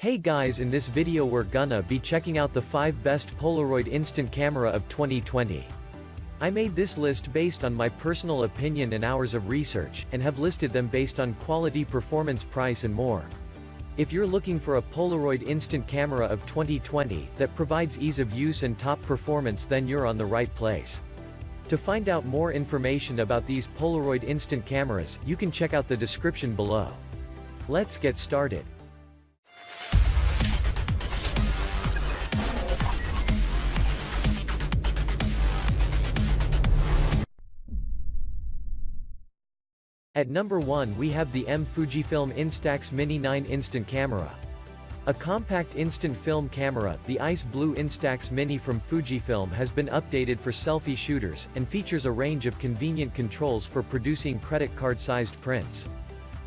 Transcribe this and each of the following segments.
Hey guys, in this video we're gonna be checking out the 5 best Polaroid Instant Camera of 2020. I made this list based on my personal opinion and hours of research, and have listed them based on quality, performance, price and more. If you're looking for a Polaroid Instant Camera of 2020 that provides ease of use and top performance, then you're on the right place. To find out more information about these Polaroid Instant Cameras, you can check out the description below. Let's get started. At number 1 we have the Fujifilm Instax Mini 9 Instant Camera. A compact instant film camera, the ice blue Instax Mini from Fujifilm has been updated for selfie shooters, and features a range of convenient controls for producing credit card-sized prints.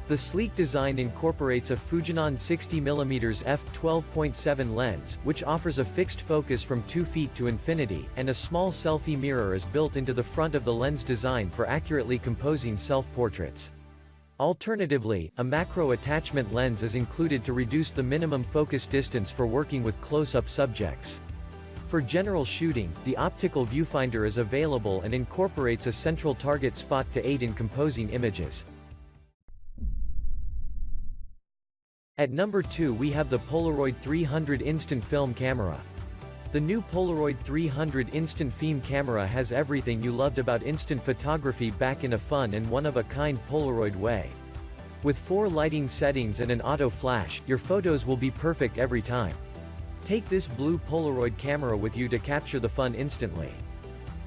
The sleek design incorporates a Fujinon 60mm f/12.7 lens, which offers a fixed focus from 2 feet to infinity, and a small selfie mirror is built into the front of the lens design for accurately composing self-portraits. Alternatively, a macro attachment lens is included to reduce the minimum focus distance for working with close-up subjects. For general shooting, the optical viewfinder is available and incorporates a central target spot to aid in composing images. At number 2 we have the Polaroid 300 Instant Film Camera. The new Polaroid 300 Instant Film Camera has everything you loved about instant photography back in a fun and one-of-a-kind Polaroid way. With 4 lighting settings and an auto flash, your photos will be perfect every time. Take this blue Polaroid camera with you to capture the fun instantly.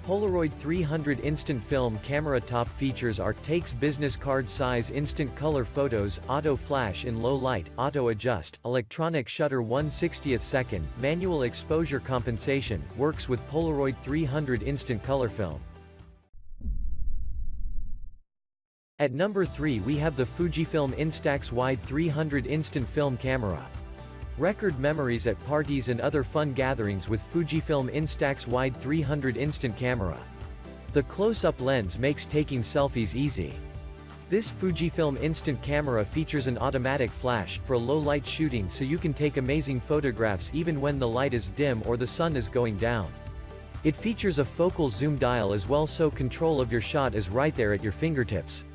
Polaroid 300 Instant Film Camera top features are: takes business card size instant color photos, auto flash in low light, auto adjust, electronic shutter 1/60th second, manual exposure compensation, works with Polaroid 300 Instant Color Film. At number 3 we have the Fujifilm Instax Wide 300 Instant Film Camera. Record memories at parties and other fun gatherings with Fujifilm Instax Wide 300 Instant Camera. The close-up lens makes taking selfies easy. This Fujifilm Instant Camera features an automatic flash for low-light shooting, so you can take amazing photographs even when the light is dim or the sun is going down. It features a focal zoom dial as well, so control of your shot is right there at your fingertips.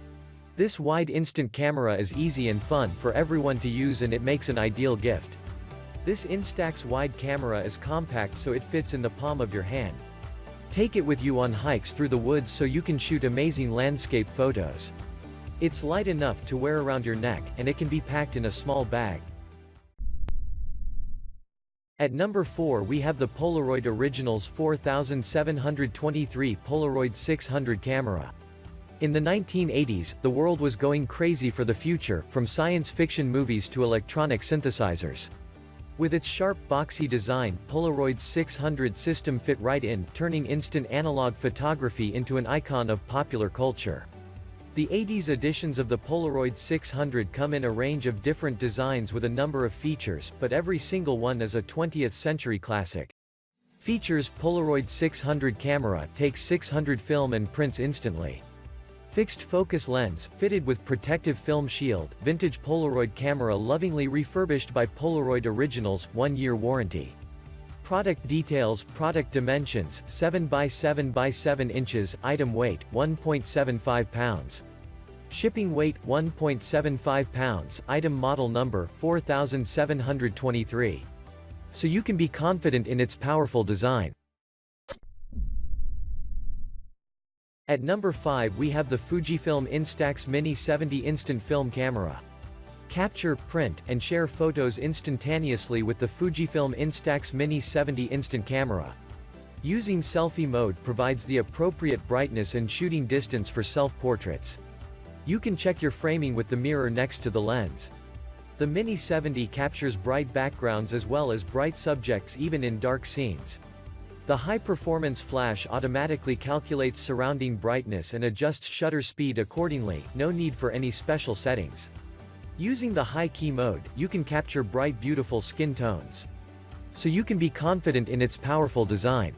This wide instant camera is easy and fun for everyone to use, and it makes an ideal gift. This Instax Wide camera is compact, so it fits in the palm of your hand. Take it with you on hikes through the woods so you can shoot amazing landscape photos. It's light enough to wear around your neck, and it can be packed in a small bag. At number 4 we have the Polaroid Originals 4723 Polaroid 600 camera. In the 1980s, the world was going crazy for the future, from science fiction movies to electronic synthesizers. With its sharp, boxy design, Polaroid's 600 system fit right in, turning instant analog photography into an icon of popular culture. The 80s editions of the Polaroid 600 come in a range of different designs with a number of features, but every single one is a 20th century classic. Features: Polaroid 600 camera, takes 600 film and prints instantly. Fixed focus lens, fitted with protective film shield, vintage Polaroid camera lovingly refurbished by Polaroid Originals, 1-year warranty. Product details: product dimensions, 7 by 7 by 7 inches, item weight, 1.75 pounds. Shipping weight, 1.75 pounds, item model number, 4723. So you can be confident in its powerful design. At number 5 we have the Fujifilm Instax Mini 70 Instant Film Camera. Capture, print, and share photos instantaneously with the Fujifilm Instax Mini 70 Instant Camera. Using selfie mode provides the appropriate brightness and shooting distance for self-portraits. You can check your framing with the mirror next to the lens. The Mini 70 captures bright backgrounds as well as bright subjects even in dark scenes. The high-performance flash automatically calculates surrounding brightness and adjusts shutter speed accordingly, no need for any special settings. Using the high key mode, you can capture bright, beautiful skin tones. So you can be confident in its powerful design.